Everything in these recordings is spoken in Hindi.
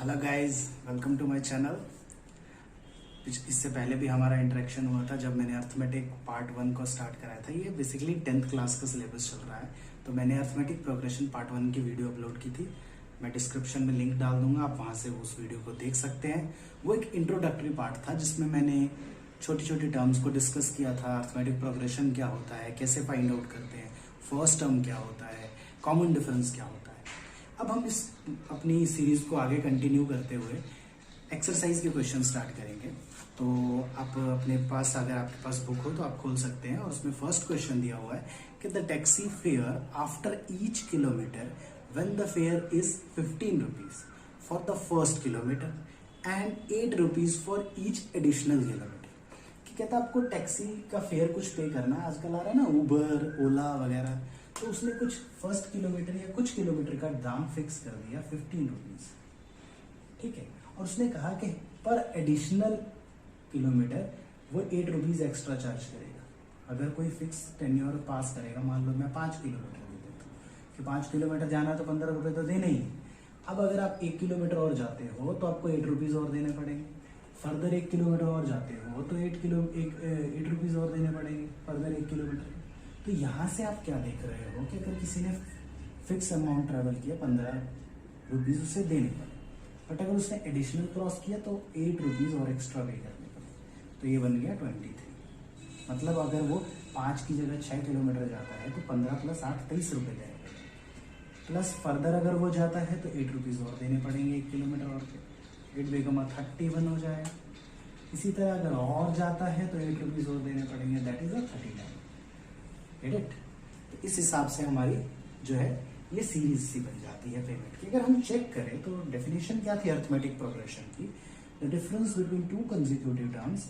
Hello guys, welcome to my channel. इससे पहले भी हमारा इंटरेक्शन हुआ था जब मैंने अर्थमेटिक पार्ट 1 को स्टार्ट कराया था। ये बेसिकली 10th क्लास का सिलेबस चल रहा है, तो मैंने अर्थमेटिक प्रोग्रेशन पार्ट 1 की वीडियो अपलोड की थी। मैं डिस्क्रिप्शन में लिंक डाल दूंगा, आप वहां से उस वीडियो को देख सकते हैं। वो एक इंट्रोडक्टरी पार्ट था जिसमें मैंने छोटी छोटी टर्म्स को डिस्कस किया था। अर्थमेटिक प्रोग्रेशन क्या होता है, कैसे फाइंड आउट करते हैं, फर्स्ट टर्म क्या होता है, कॉमन डिफरेंस क्या होता है। अब हम इस अपनी सीरीज को आगे कंटिन्यू करते हुए एक्सरसाइज के क्वेश्चन स्टार्ट करेंगे। तो आप अपने पास, अगर आपके पास बुक हो तो आप खोल सकते हैं, और उसमें फर्स्ट क्वेश्चन दिया हुआ है कि the taxi fare after each kilometre when the fair is 15 rupees for the first kilometre and 8 rupees for each additional kilometre. कि कहता है आपको टैक्सी का फेयर कुछ पे करना है। आजकल आ रहा है ना उबर, ओला वगैरह, तो उसने कुछ फर्स्ट किलोमीटर या कुछ किलोमीटर का दाम फिक्स कर दिया 15 रुपीज, ठीक है। और उसने कहा कि पर एडिशनल किलोमीटर वो 8 रुपीज एक्स्ट्रा चार्ज करेगा। अगर कोई फिक्स टेन्योर पास करेगा, मान लो मैं 5 किलोमीटर दे देता हूँ कि 5 किलोमीटर जाना तो 15 रुपए तो देने ही है। अब अगर आप 1 किलोमीटर और जाते हो तो आपको 8 रुपीज और देने पड़ेंगे। फर्दर 1 किलोमीटर और जाते हो तो 8 रुपीज और देने पड़ेंगे फर्दर 1 किलोमीटर। तो यहाँ से आप क्या देख रहे हो कि अगर किसी ने फिक्स अमाउंट ट्रेवल किया 15 रुपीज उसे देने पड़े, बट अगर उसने एडिशनल क्रॉस किया तो 8 रुपीज और एक्स्ट्रा पे करने पड़े। तो ये बन गया 23। मतलब अगर वो 5 की जगह 6 किलोमीटर जाता है तो 15 + 8 23 रुपये देने पड़ेंगे। प्लस फर्दर अगर वो जाता है तो 8 रुपीज और देने पड़ेंगे 1 किलोमीटर और पे। 8 बेगमा 31 हो जाएगा। इसी तरह अगर और जाता है तो 8 रुपीज और देने पड़ेंगे, दैट इज 39। Get it? तो इस हिसाब से हमारी जो है ये सीरीज सी बन जाती है पेमेंट की। अगर हम चेक करें तो डेफिनेशन क्या थी अर्थमेटिक प्रोग्रेशन की? The difference between two consecutive terms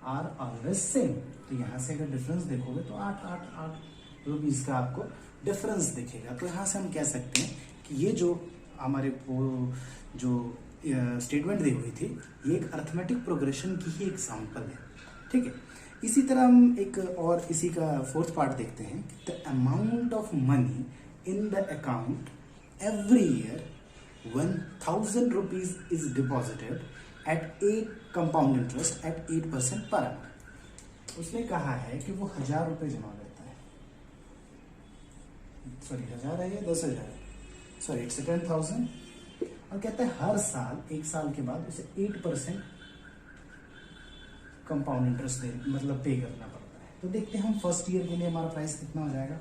are always same. तो यहाँ से अगर डिफरेंस देखोगे तो 8 रुपीज का आपको डिफरेंस दिखेगा। तो यहाँ से हम कह सकते हैं कि ये जो हमारे जो स्टेटमेंट दी हुई थी ये एक अर्थमेटिक प्रोग्रेशन की ही एग्जाम्पल है, ठीक है। इसी तरह हम एक और इसी का फोर्थ पार्ट देखते हैं। The amount of money in the account every year when 1000 rupees is deposited at 8 compound interest at 8% per annum। उसने कहा है कि वो 1000 रुपये जमा करता है, सॉरी 1000 है या 10,000 है, सॉरी इट्स 10,000, और कहता है हर साल 1 साल के बाद उसे 8% कंपाउंड इंटरेस्ट मतलब पे करना पड़ता है। तो देखते हैं हम फर्स्ट ईयर के लिए हमारा प्राइस कितना हो जाएगा।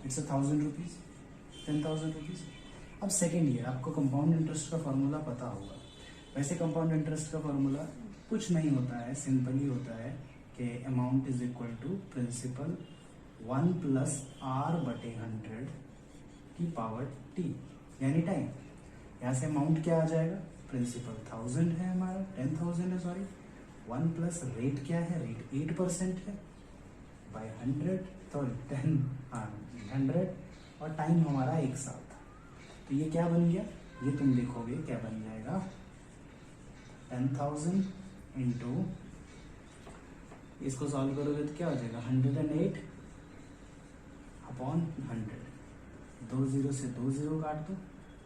It's 1000 rupees, 10,000 rupees. अब सेकेंड ईयर आपको कंपाउंड इंटरेस्ट का फॉर्मूला पता होगा। वैसे कंपाउंड इंटरेस्ट का फॉर्मूला कुछ नहीं होता है, सिंपल ही होता है कि amount is equal to principal 1 + R/100 की पावर t यानी टाइम। यहाँ से अमाउंट क्या आ जाएगा, प्रिंसिपल 1000 है हमारा, 10,000 है सॉरी, 1 प्लस रेट क्या है, रेट 8% है बाय 100, सॉरी 10, हाँ 100, और टाइम हमारा 1 साल था। तो ये क्या बन गया, ये तुम देखोगे क्या बन जाएगा, 10,000 इंटू, इसको सॉल्व करोगे तो क्या हो जाएगा 108 अपॉन 100। 2 0 से 2 0 काट दो,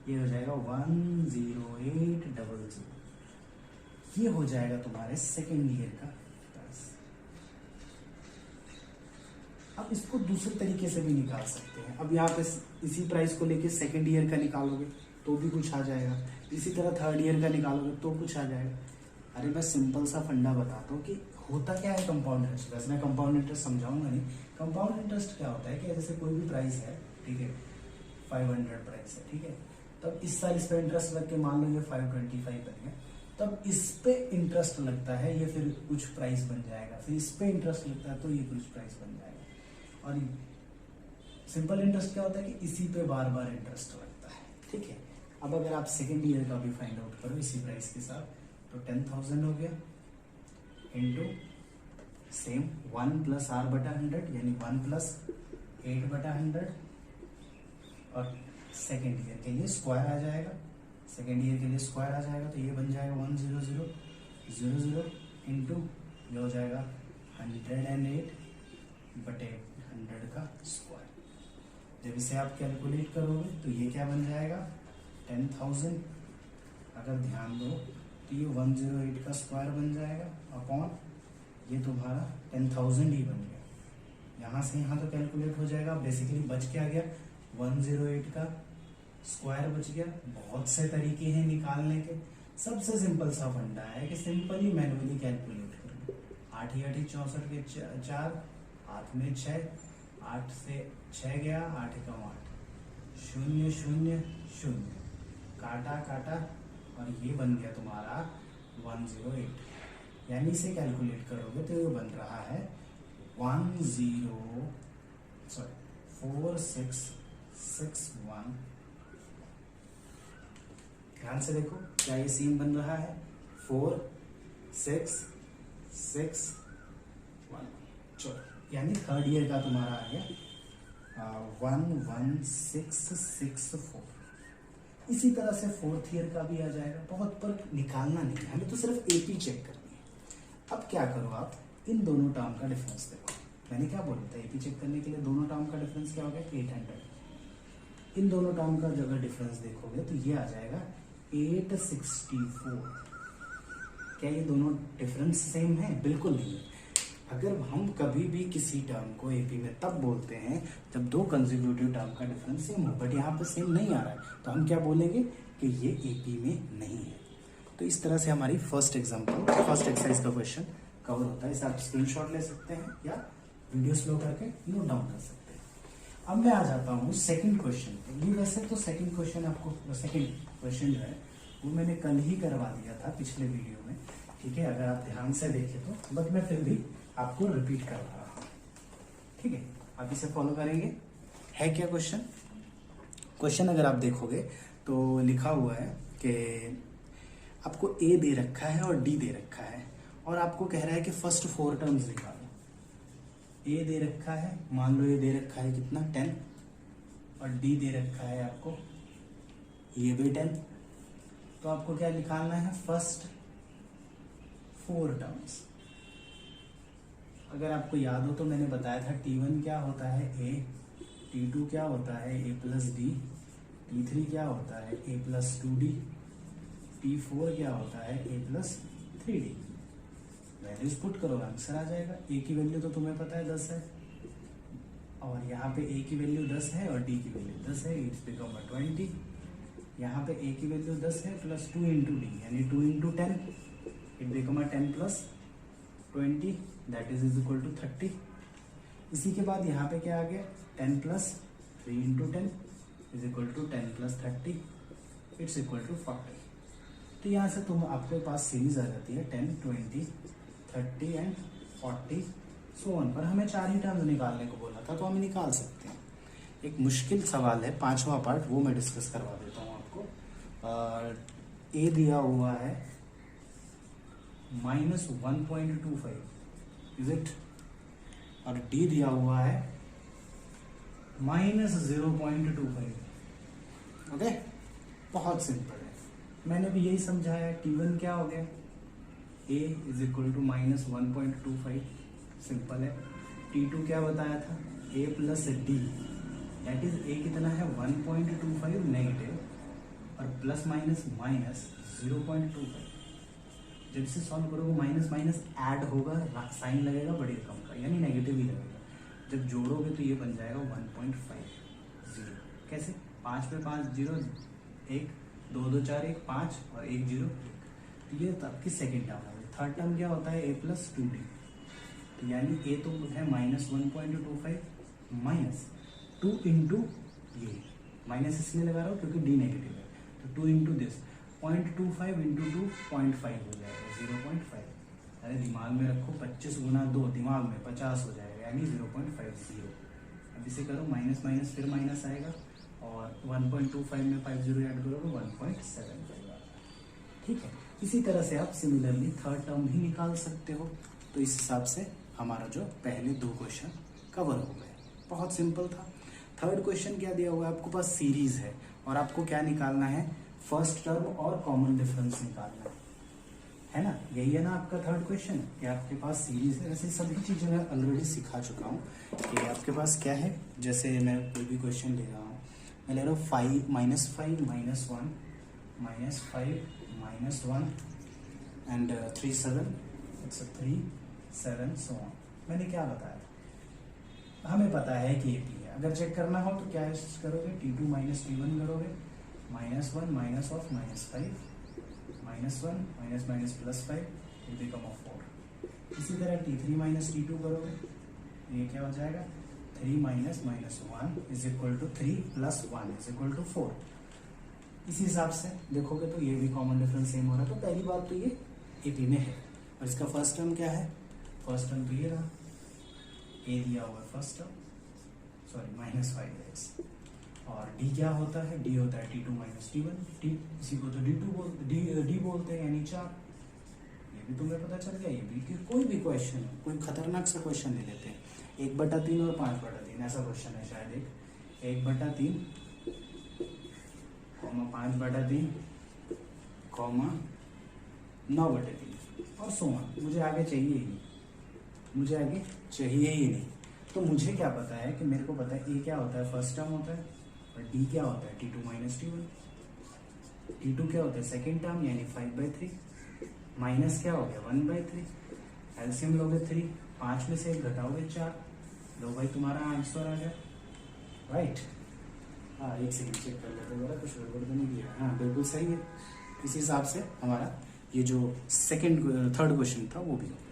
ये हो जाएगा 10800। ये हो जाएगा तुम्हारे सेकेंड ईयर का प्राइस। अब इसको दूसरे तरीके से भी निकाल सकते हैं। अब यहाँ पे इसी प्राइस को लेके सेकेंड ईयर का निकालोगे तो भी कुछ आ जाएगा, इसी तरह थर्ड ईयर का निकालोगे तो कुछ आ जाएगा। अरे मैं सिंपल सा फंडा बताता हूँ कि होता क्या है कंपाउंड इंटरेस्ट। वैसे मैं कंपाउंड इंटरेस्ट समझाऊंगा नहीं। कंपाउंड इंटरेस्ट क्या होता है कि जैसे कोई भी प्राइस है, ठीक है, 500 प्राइस है, ठीक है, तब इस साल इस पर इंटरेस्ट लग के मान लो ये 525 बन गया, तब इस पे इंटरेस्ट लगता है, ये फिर कुछ प्राइस बन जाएगा, फिर इस पे इंटरेस्ट लगता है तो ये कुछ प्राइस बन जाएगा। और सिंपल इंटरेस्ट क्या होता है कि इसी पे बार बार इंटरेस्ट लगता है, ठीक है। अब अगर आप सेकेंड ईयर का भी फाइंड आउट करो इसी प्राइस के साथ, तो 10,000 हो गया इंटू सेम 1 + R/100 यानी 1 + 8/100, और सेकेंड ईयर के लिए स्क्वायर आ जाएगा, सेकेंड ईयर के लिए स्क्वायर आ जाएगा, तो ये बन जाएगा 10000 इंटू ये हो जाएगा 108/100 का स्क्वायर। जब इसे आप कैलकुलेट करोगे तो ये क्या बन जाएगा 10,000 अगर ध्यान दो तो ये 108 का स्क्वायर बन जाएगा अपॉन ये तुम्हारा 10,000 ही बन गया। यहाँ से यहाँ तो कैलकुलेट हो जाएगा। बेसिकली बच क्या गया, 108 का स्क्वायर बच गया। बहुत से तरीके हैं निकालने के, सबसे सिंपल सा फंडा है कि सिंपली मैनुअली कैलकुलेट करो। 8 ही 8 64 के 4, हाथ में 6, 8 से 6 गया, 8 कम 8, 0 0 0, काटा काटा और ये बन गया तुम्हारा 108। यानी इसे कैलकुलेट करोगे तो ये बन रहा है 4661। ध्यान से देखो क्या ये सेम बन रहा है, 4661। चलो यानी थर्ड ईयर का तुम्हारा आ गया 11664। इसी तरह से फोर्थ ईयर का भी आ जाएगा। बहुत पर निकालना नहीं है, हमें तो सिर्फ एपी चेक करनी है। अब क्या करो, आप इन दोनों टर्म का डिफरेंस देखो। मैंने क्या बोला था, एपी चेक करने के लिए दोनों टर्म का डिफरेंस क्या हो गया, 800। इन दोनों टर्म का जगह डिफरेंस देखोगे तो ये आ जाएगा 864। क्या ये दोनों डिफरेंस सेम है? बिल्कुल नहीं है। अगर हम कभी भी किसी टर्म को एपी में तब बोलते हैं जब दो कंसेक्यूटिव टर्म का डिफरेंस सेम हो, बट यहाँ पे सेम नहीं आ रहा है, तो हम क्या बोलेंगे कि ये एपी में नहीं है। तो इस तरह से हमारी फर्स्ट एक्सरसाइज का क्वेश्चन कवर होता है। इसे आप स्क्रीनशॉट ले सकते हैं या वीडियो स्लो करके नोट डाउन कर सकते हैं। अब मैं आ जाता हूँ सेकंड क्वेश्चन पे। ये वैसे तो सेकंड क्वेश्चन जो है वो मैंने कल ही करवा दिया था पिछले वीडियो में, ठीक है, अगर आप ध्यान से देखें तो, बट मैं फिर भी आपको रिपीट कर रहा हूँ, ठीक है। आप इसे फॉलो करेंगे। है क्या क्वेश्चन अगर आप देखोगे तो लिखा हुआ है कि आपको ए दे रखा है और डी दे रखा है, और आपको कह रहा है कि फर्स्ट 4 टर्म्स निकालो। ए दे रखा है, मान लो ये दे रखा है कितना 10, और डी दे रखा है आपको ये भी 10। तो आपको क्या निकालना है, फर्स्ट 4 टर्म्स। अगर आपको याद हो तो मैंने बताया था T1 क्या होता है a, T2 क्या होता है a प्लस डी, T3 क्या होता है a प्लस 2d, T4 क्या होता है a plus 3d। Values put करो, आंसर आ जाएगा। a की वैल्यू तो तुम्हें पता है 10 है, और यहाँ पे a की वैल्यू 10 है और d की वैल्यू 10 है, इट्स बिकम 20। यहाँ पे a की वैल्यू 10 है प्लस 2 इंटू डी यानी 2 into 10, it become 10 plus 20 that is equal to 30। इसी के बाद यहाँ पे क्या आ गया, 10 plus 3 into 10 is equal to 10 plus 30, it's equal to 40। तो यहाँ से तुम आपके पास सीरीज आ जाती है 10, 20, 30 एंड 40 सो ऑन। पर हमें 4 ही टर्म्स निकालने को बोला था, तो हम निकाल सकते हैं। एक मुश्किल सवाल है 5वां पार्ट, वो मैं डिस्कस करवा देता हूँ आपको। ए दिया हुआ है -1.25 इज इट, और डी दिया हुआ है -0.25। ओके, बहुत सिंपल है, मैंने भी यही समझाया। T1 क्या हो गया, a is equal to -1.25, simple है। T2 क्या बताया था, a plus D, that is a कितना है 1.25 नेगेटिव और प्लस माइनस माइनस 0.25। जब से सॉल्व करोगे माइनस माइनस ऐड होगा, साइन लगेगा बड़ी रकम का, यानी नेगेटिव ही लगेगा। जब जोड़ोगे तो ये बन जाएगा 1.50। कैसे, 5 पे 5 0, 1 2 2 4 1 5 और 1 0 1। तो ये आपकी सेकेंड टर्म है। थर्ड टर्म क्या होता है, a प्लस 2d, तो यानी a तो है -1.25 माइनस 2 इंटू ये, माइनस इसलिए लगा रहा हूँ क्योंकि d नेगेटिव है, तो 2 इंटू दिस 0.25 इंटू 2 0.5 हो जाएगा 0.5। अरे दिमाग में रखो, 25 गुना 2 दिमाग में 50 हो जाएगा, यानी 0.50। अब इसे करो माइनस माइनस फिर माइनस आएगा, और 1.25 में 50 ऐड करोगे 1.75 आएगा, ठीक है। इसी तरह से आप सिमिलरली थर्ड टर्म भी निकाल सकते हो। तो इस हिसाब से हमारा जो पहले 2 क्वेश्चन कवर हो गए, बहुत सिंपल था। थर्ड क्वेश्चन क्या दिया हुआ है, आपके पास सीरीज है और आपको क्या निकालना है, फर्स्ट टर्म और कॉमन डिफरेंस निकालना है ना। यही है ना आपका थर्ड क्वेश्चन, कि आपके पास सीरीज है। ऐसे सभी चीजें मैं ऑलरेडी सिखा चुका हूँ कि आपके पास क्या है। जैसे मैं कोई भी क्वेश्चन ले रहा हूँ, मैं ले रहा हूँ 5 -5 -1 -5 -1 एंड 3 7, इट्स 3 7 सो ऑन। मैंने क्या बताया, हमें पता है कि AP है। अगर चेक करना हो तो क्या करोगे, T2 माइनस T1 करोगे, -1 minus of -5 -1 minus minus +5 it become of 4। इसी तरह T3 माइनस T2 करोगे, ये क्या हो जाएगा, 3 minus -1 is equal to 3 plus 1 is equal to 4। इसी हिसाब से देखोगे तो ये भी कॉमन डिफरेंस सेम हो रहा है। तो पहली बात तो ये AP में है। और इसका फर्स्ट टर्म क्या है, फर्स्ट टर्म तो ये रहा, A दिया हुआ है फर्स्ट टर्म, सॉरी -5x। और D क्या होता है, D होता है T2 माइनस T1, T इसी को तो D बोलते हैं, यानी 4। ये भी तुम्हें पता चल गया। ये भी कि कोई भी क्वेश्चन है, कोई खतरनाक सा क्वेश्चन ले लेते हैं, 1/3 और 5/3 ऐसा क्वेश्चन है शायद, एक 1/3 5/3 9/3 और सो ऑन। मुझे आगे चाहिए ही नहीं, मुझे आगे चाहिए ही नहीं। तो मुझे क्या पता है कि मेरे को पता है A क्या होता है, फर्स्ट टर्म होता है, और D क्या होता है, T2 माइनस T1। T2 क्या होता है, सेकेंड टर्म यानी 5/3, माइनस क्या हो गया 1/3। एलसीएम लोगे 3, 5 में से 1 घटाओगे 4। लो भाई तुम्हारा आंसर आ गया, राइट। हाँ एक सेकंड चेक कर लेते हैं, कुछ गड़बड़ तो नहीं किया। हाँ बिल्कुल सही है। इसी हिसाब से हमारा ये जो थर्ड क्वेश्चन था वो भी हो गया।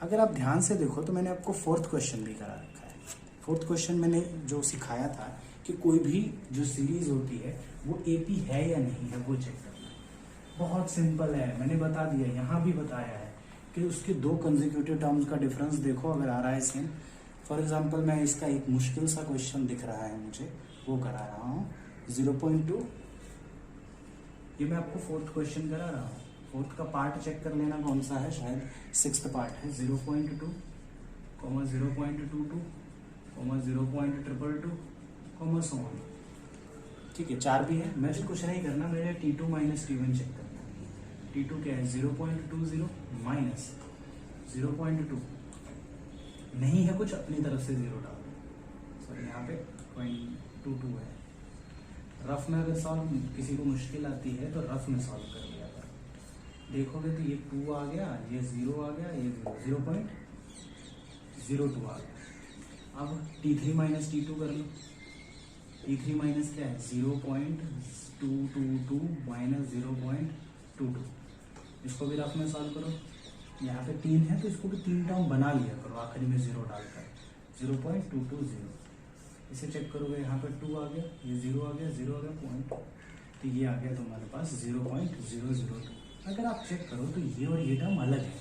अगर आप ध्यान से देखो तो मैंने आपको फोर्थ क्वेश्चन भी करा रखा है। फोर्थ क्वेश्चन मैंने जो सिखाया था कि कोई भी जो सीरीज होती है वो AP है या नहीं है वो चेक करना है। बहुत सिंपल है, मैंने बता दिया, यहाँ भी बताया है कि उसके 2 कंसेक्यूटिव टर्म्स का डिफरेंस देखो अगर आ रहा है सेम। फॉर एग्जाम्पल मैं इसका एक मुश्किल सा क्वेश्चन दिख रहा है मुझे, वो करा रहा हूँ 0.2। ये मैं आपको फोर्थ क्वेश्चन करा रहा हूँ। फोर्थ का पार्ट चेक कर लेना कौन सा है, शायद 6th पार्ट है। 0.2, 0.22, 0.222, सो ऑन। ठीक है, 4 भी है। मुझे कुछ नहीं करना, मेरे T2 माइनस T1 चेक करना है। T2 क्या है, 0.20 माइनस 0.2, नहीं है कुछ, अपनी तरफ से 0 डाल दो। सॉरी यहाँ पे 0.22 है। रफ में अगर सॉल्व किसी को मुश्किल आती है तो रफ में सॉल्व कर लिया था। देखोगे तो ये 2 आ गया, ये 0 आ गया, ये 0.02 आ गया। अब T3 माइनस T2 कर लो। T3 माइनस क्या है, 0.222 माइनस 0.22। इसको भी रफ में सॉल्व करो। यहाँ पे 3 है तो इसको भी 3 टर्म बना लिया करो, आखिरी में 0 डालकर 0.220। इसे चेक करोगे, यहाँ पे 2 आ गया, ये 0 आ गया, 0 आ गया पॉइंट, तो ये आ गया तुम्हारे पास 0.002। अगर आप चेक करो तो ये और ये टर्म अलग है।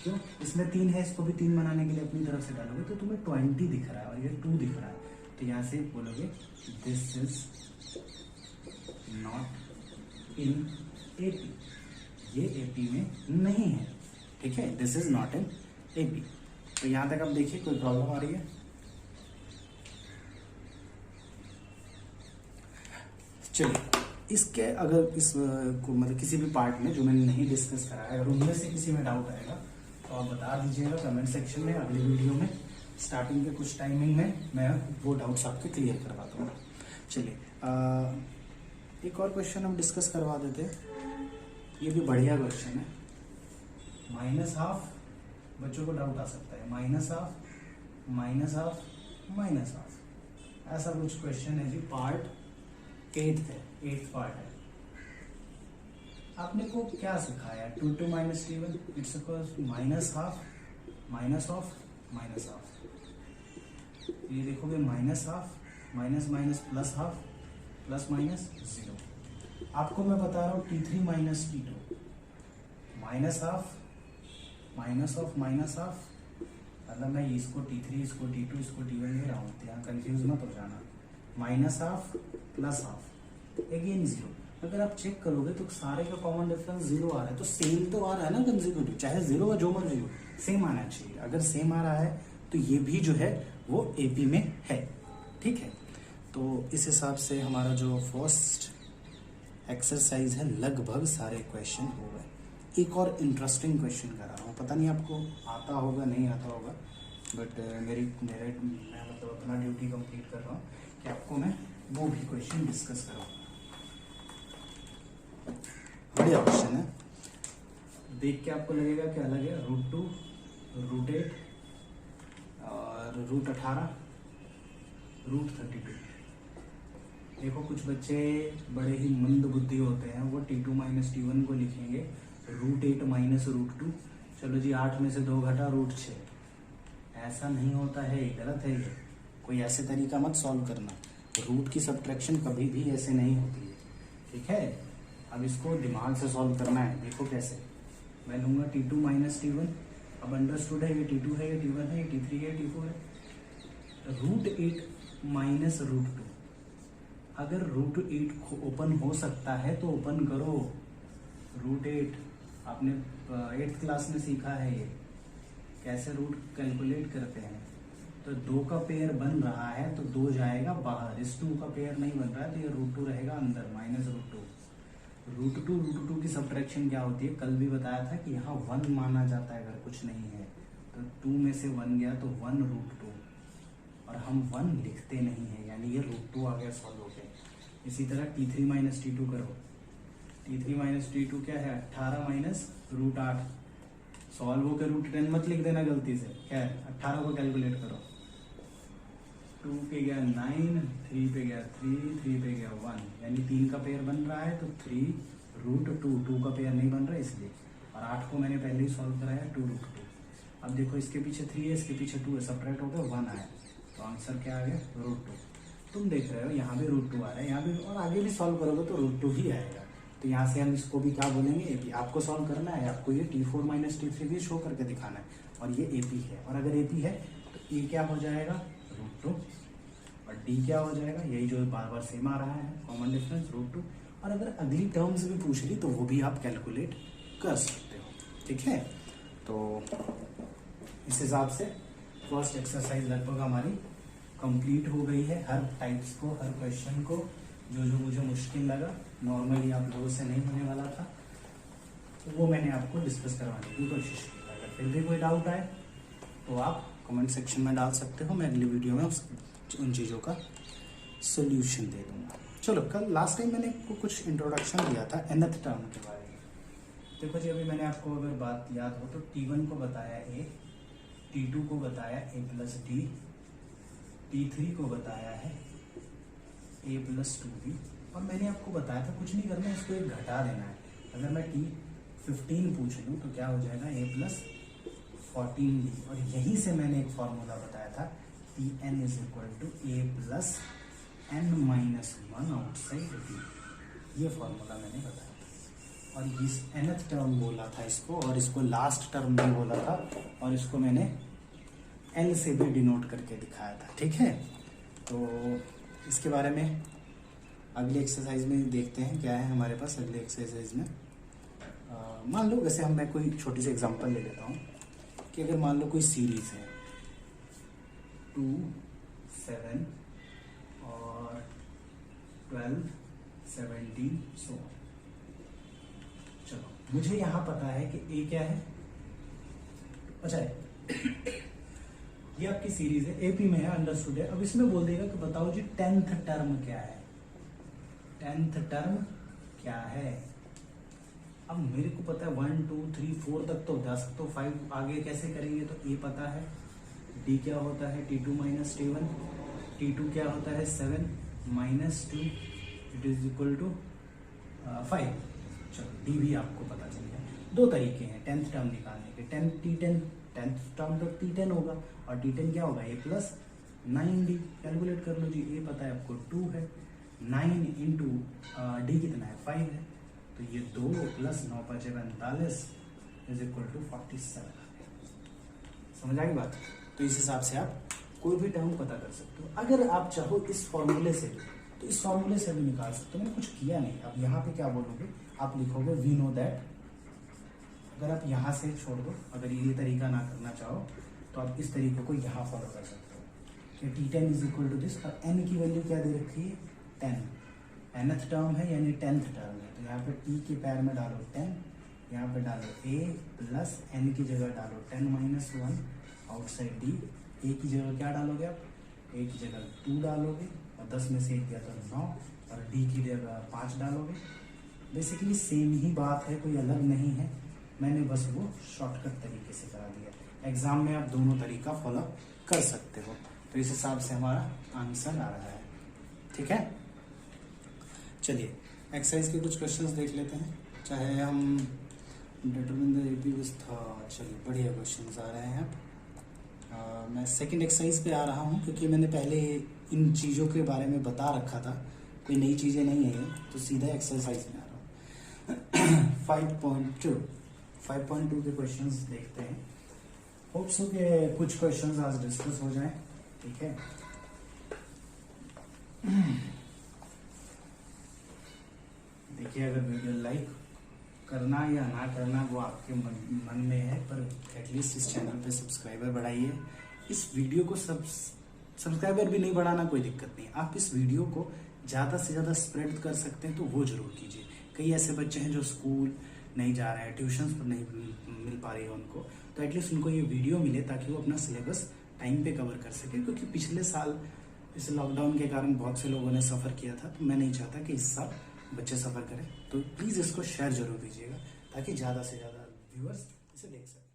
क्यों, इसमें 3 है, इसको भी 3 बनाने के लिए अपनी तरफ से डालोगे तो तुम्हें 20 दिख रहा है और ये 2 दिख रहा है। तो यहाँ से बोलोगे this is not in AP, ये AP में नहीं है। ठीक है, this is not in AP। तो यहाँ तक आप देखिए कोई प्रॉब्लम आ रही है? चलिए, इसके अगर इस को मतलब किसी भी पार्ट में जो मैंने नहीं डिस्कस करा है, अगर उनमें से किसी में डाउट आएगा तो आप बता दीजिएगा कमेंट सेक्शन में। अगली वीडियो में स्टार्टिंग के कुछ टाइमिंग में मैं वो डाउट्स आपके क्लियर करवा दूँगा। चलिए एक और क्वेश्चन हम डिस्कस करवा देते हैं। ये भी बढ़िया क्वेश्चन है। -12, बच्चों को डाउट आ सकता है, -12, -12, ऐसा कुछ क्वेश्चन है जी। पार्ट 8 है, 8th पार्ट है। आपने को क्या सिखाया, 2 minus T1 it's -12 minus of -12। ये देखोगे -12 माइनस माइनस +12 प्लस माइनस 0। आपको मैं बता रहा हूँ T3 minus T2, -12 minus of -12, मतलब मैं इसको T3 इसको T2 इसको T1 ले रहा हूँ, यहाँ कंफ्यूज मत हो जाना। -12 +12 अगेन 0। अगर आप चेक करोगे तो सारे का कॉमन डिफरेंस 0 आ रहा है, तो सेम तो आ रहा है ना कंसेक्यूटिव, चाहे 0 या जो मर्जी हो, सेम आना चाहिए। अगर सेम आ रहा है तो ये भी जो है वो AP में है। ठीक है, तो इस हिसाब से हमारा जो फर्स्ट एक्सरसाइज है लगभग सारे क्वेश्चन हो गए। एक और इंटरेस्टिंग क्वेश्चन कर रहा हूँ, पता नहीं आपको आता होगा नहीं आता होगा, बट मैं मतलब अपना ड्यूटी कंप्लीट कर रहा हूँ कि आपको मैं वो भी क्वेश्चन डिस्कस कराऊँ। बढ़िया क्वेश्चन है, देख के आपको लगेगा कि अलग है। √2, √8 और √18, √32। देखो कुछ बच्चे बड़े ही मंद बुद्धि होते हैं, वो T2 माइनस T1 को लिखेंगे √8 माइनस √2। चलो जी 8 में से 2 घटा √6। ऐसा नहीं होता है, गलत है ये। कोई ऐसे तरीका मत सॉल्व करना, रूट की सब्ट्रैक्शन कभी भी ऐसे नहीं होती है, ठीक है। अब इसको दिमाग से सॉल्व करना है। देखो कैसे, मैं लूँगा T2 माइनस T1। अब अंडरस्टूड है, ये T2 है, ये T1 है, ये T3 है, T4 है। √8 माइनस √2। अगर √8 ओपन हो सकता है तो ओपन करो। √8 आपने 8th क्लास में सीखा है ये कैसे रूट कैलकुलेट करते हैं। तो 2 का पेयर बन रहा है तो 2 जाएगा बाहर, इस 2 का पेयर नहीं बन रहा है तो ये √2 रहेगा अंदर, माइनस √2। √2 की सब्ट्रैक्शन क्या होती है, कल भी बताया था कि यहाँ 1 माना जाता है अगर कुछ नहीं है तो 2 में से 1 गया तो 1 √2, और हम 1 लिखते नहीं है, यानी ये √2 आ गया सॉल्व हो गया। इसी तरह T3 माइनस T2 करो। T3 माइनस T2 क्या है, 18 माइनस √8। सॉल्व होकर √10 मत लिख देना गलती से, क्या है 18 को कैलकुलेट करो। 2 पे गया 9, 3 पे गया 3 पे गया 1, यानी 3 का पेयर बन रहा है तो 3 √2, 2 का पेयर नहीं बन रहा है इसलिए। और 8 को मैंने पहले ही सॉल्व कराया 2 √2। अब देखो इसके पीछे 3 है, इसके पीछे 2 है, सब्ट्रैक्ट होकर 1 आया तो आंसर क्या आ गया, √2। तुम देख रहे हो यहाँ भी √2 आ रहा है, यहाँ भी, और आगे भी सॉल्व करोगे तो √2 ही आएगा। तो यहाँ से हम इसको भी क्या बोलेंगे, AP। आपको सॉल्व करना है, आपको ये T4 माइनस T3 भी शो करके दिखाना है, और ये AP है। और अगर AP है तो A क्या हो जाएगा, √2, और D क्या हो जाएगा, यही जो बार बार सेम आ रहा है, कॉमन डिफरेंस √2। और अगर अगली टर्म्स भी पूछ ली तो वो भी आप कैलकुलेट कर सकते हो, ठीक है। तो इस हिसाब से फर्स्ट एक्सरसाइज लगभग हमारी कंप्लीट हो गई है। हर टाइप्स को, हर क्वेश्चन को, जो जो मुझे मुश्किल लगा, नॉर्मली आप लोगों से नहीं होने वाला था, तो वो मैंने आपको डिस्कस करवाने की कोशिश की। अगर फिर भी कोई डाउट आए तो आप कमेंट सेक्शन में डाल सकते हो, मैं अगली वीडियो में उन चीज़ों का सोल्यूशन दे दूंगा। चलो, कल लास्ट टाइम मैंने कुछ इंट्रोडक्शन दिया था nth टर्म के बारे में। देखो जी, अभी मैंने आपको अगर बात याद हो तो T1 को बताया A, T2 को बताया A प्लस D, T3 को बताया है A प्लस 2B, और मैंने आपको बताया था कुछ नहीं करना है, इसको एक घटा देना है। अगर मैं T15 पूछ लूँ तो क्या हो जाएगा, A प्लस 14D, और यहीं से मैंने एक फॉर्मूला बताया था, Tn is equal to A plus n minus 1 outside D। ये फॉर्मूला मैंने बताया था, और इस nth टर्म बोला था इसको, और इसको लास्ट टर्म भी बोला था, और इसको मैंने L से भी डिनोट करके दिखाया था, ठीक है। तो इसके बारे में अगले एक्सरसाइज में देखते हैं क्या है हमारे पास अगले एक्सरसाइज में। मान लो, वैसे मैं कोई छोटी सी एग्जांपल ले लेता हूँ कि अगर मान लो कोई सीरीज है 2, 7 और 12, 17 सो। चलो, मुझे यहाँ पता है कि A क्या है, अच्छा है ये आपकी सीरीज है, AP में है, अंडरस्टूड है। अब इसमें बोल देगा कि बताओ जी 10th टर्म क्या है, 10th टर्म क्या है। अब मेरे को पता है 1, 2, 3, 4 तक तो 10, तो 5 आगे कैसे करेंगे, तो A पता है, D क्या होता है T2 माइनस T1, T2 क्या होता है 7 minus 2, it is equal to 5। चलो, D भी आपको पता चल गया। 2 तरीके हैं 10th टर्म निकालने के, 10th टर्म तो T10 होगा, और T10 क्या होगा, A प्लस 9D। कैलकुलेट कर लो जी, A पता है आपको 2 है, 9 इंटू D कितना है 5 है, तो ये 2 प्लस 9 × 5 = 45 इज इक्वल टू 47। समझ आई बात। तो इस हिसाब से आप कोई भी टर्म पता कर सकते हो। अगर आप चाहो इस फॉर्मूले से भी, तो इस फॉर्मूले से भी निकाल सकते हो। मैंने कुछ किया नहीं। अब यहाँ पे क्या बोलोगे, आप लिखोगे वी नो दैट। अगर आप यहाँ से छोड़ दो, अगर ये तरीका ना करना चाहो तो आप इस तरीके को यहाँ फॉलो कर सकते हो कि T10 is equal to this, और n की वैल्यू क्या दे रखी है 10, nth टर्म है यानी 10th टर्म है, तो यहाँ पे T के पैर में डालो 10, यहाँ पे डालो A प्लस n की जगह डालो 10 माइनस 1 आउटसाइड D। A की जगह क्या डालोगे आप, A की जगह 2 डालोगे, और 10 में से 1 गया तो 9, और D की जगह 5 डालोगे, बेसिकली सेम ही बात है, कोई अलग नहीं है, मैंने बस वो शॉर्टकट तरीके से करा दिया। एग्जाम में आप दोनों तरीका फॉलो कर सकते हो, तो इस हिसाब से हमारा आंसर आ रहा है। ठीक है, चलिए एक्सरसाइज के कुछ क्वेश्चंस देख लेते हैं, चाहे हम डिटरमिन द एपी विथ था। चलिए बढ़िया क्वेश्चंस आ रहे हैं। मैं सेकंड एक्सरसाइज पे आ रहा हूँ, क्योंकि मैंने पहले इन चीज़ों के बारे में बता रखा था, कोई नई चीज़ें नहीं है, तो सीधा एक्सरसाइज में आ रहा हूँ। 5.2 के क्वेश्चंस देखते हैं। होप सो के कुछ क्वेश्चंस आज डिस्कस हो जाएं। ठीक है, देखिए अगर वीडियो लाइक करना या ना करना वो आपके मन में है, पर एटलीस्ट इस चैनल पे सब्सक्राइबर बढ़ाइए। इस वीडियो को सब्सक्राइबर भी नहीं बढ़ाना कोई दिक्कत नहीं, आप इस वीडियो को ज़्यादा से ज़्यादा स्प्रेड कर सकते हैं तो वो जरूर कीजिए। कई ऐसे बच्चे हैं जो स्कूल नहीं जा रहे हैं, ट्यूशन्स पर नहीं मिल पा रही है उनको, तो एटलीस्ट उनको ये वीडियो मिले ताकि वो अपना सिलेबस टाइम पे कवर कर सके। क्योंकि पिछले साल इस लॉकडाउन के कारण बहुत से लोगों ने सफ़र किया था, तो मैं नहीं चाहता कि इस साल बच्चे सफ़र करें। तो प्लीज़ इसको शेयर जरूर कीजिएगा ताकि ज़्यादा से ज़्यादा व्यूअर्स इसे देख सकें।